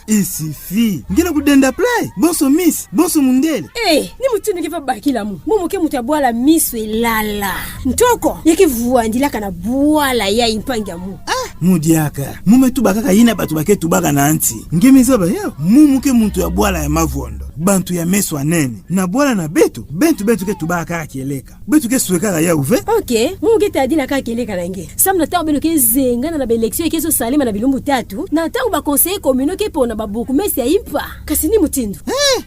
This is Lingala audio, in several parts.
Il suffit. Ngena kudenda play. Bonso miss, bonso mundele. Ni mutuni kifa bakila mu. Mumu ke mutabwa la miso elala. Ntoko yake vuandila kana bwala ya impanga mu. Mudiaka. Mume tubaka yina batu bake tubaka na anti. Ngemiza ba yao. Mumu ke muntu ya bwala ya mavondo. Bantu ya meso anene. Na bwala na betu. Bentu ke tubaka akieleka. Betu ke suweka ya uve. Okay. Mumu ke tadina akieleka nange. Samna tao beno ke zengana na beleksio ke so salima na bilumbu tatu. Na tao ba conseiller communaux ke pona babuku mesi ya impa. Kasini mutindu.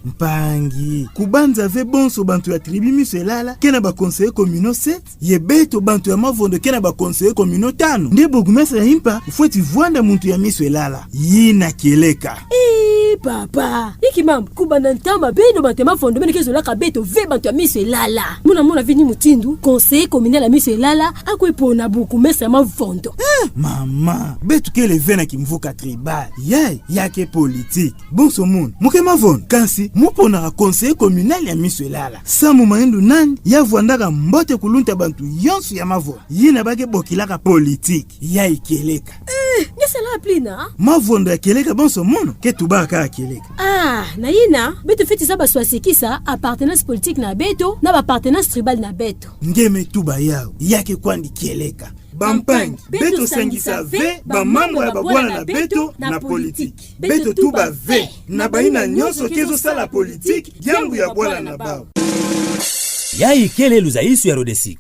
Mpangi. Kubanza ve bonso bantu ya tribi miso elala. Kena ba conseiller communaux 7. Ye beto bantu ya mavondo kena ba conseiller communaux 5. Nde bogu mesi ya impa. Ufueti vuanda muntu ya miso elala. Yina kieleka. Papa. Iki mambo. Kubanda ntama beno batema fondo beno kezo laka beto ve bantu ya miso elala. Muna vini mutindu. Conseiller communal ya miso elala. Akwe pona buku mesi ya mavondo. Mama. Betu ke le vena ki mvuka tribal. Yake politique. Bonso moun. Muke mavondo. Kansi. Mupona conseiller communal ya miso elala. Samu maendu nani. Ya vuandaka mbote kulunta bantu yonsu ya mavondo. Yina bake bokilaka politique. Ya ikeleka. Nyesa la plina. Mavondo ya keleka bonso mono. Ke tubaka keleka. Na yina. Beto feti sa baswasekisa appartenance politique na beto. Na appartenance tribal na beto. Ngeme tuba yao. Yake kwandi keleka. Bampangi. Beto sangisa ve. Bamambo ya babwana na beto na politique. Beto tuba ve. Na baina nyonso kezo sala politique. Jambu ya bwana na bao. Yai kele luzaisu ya Rodesik.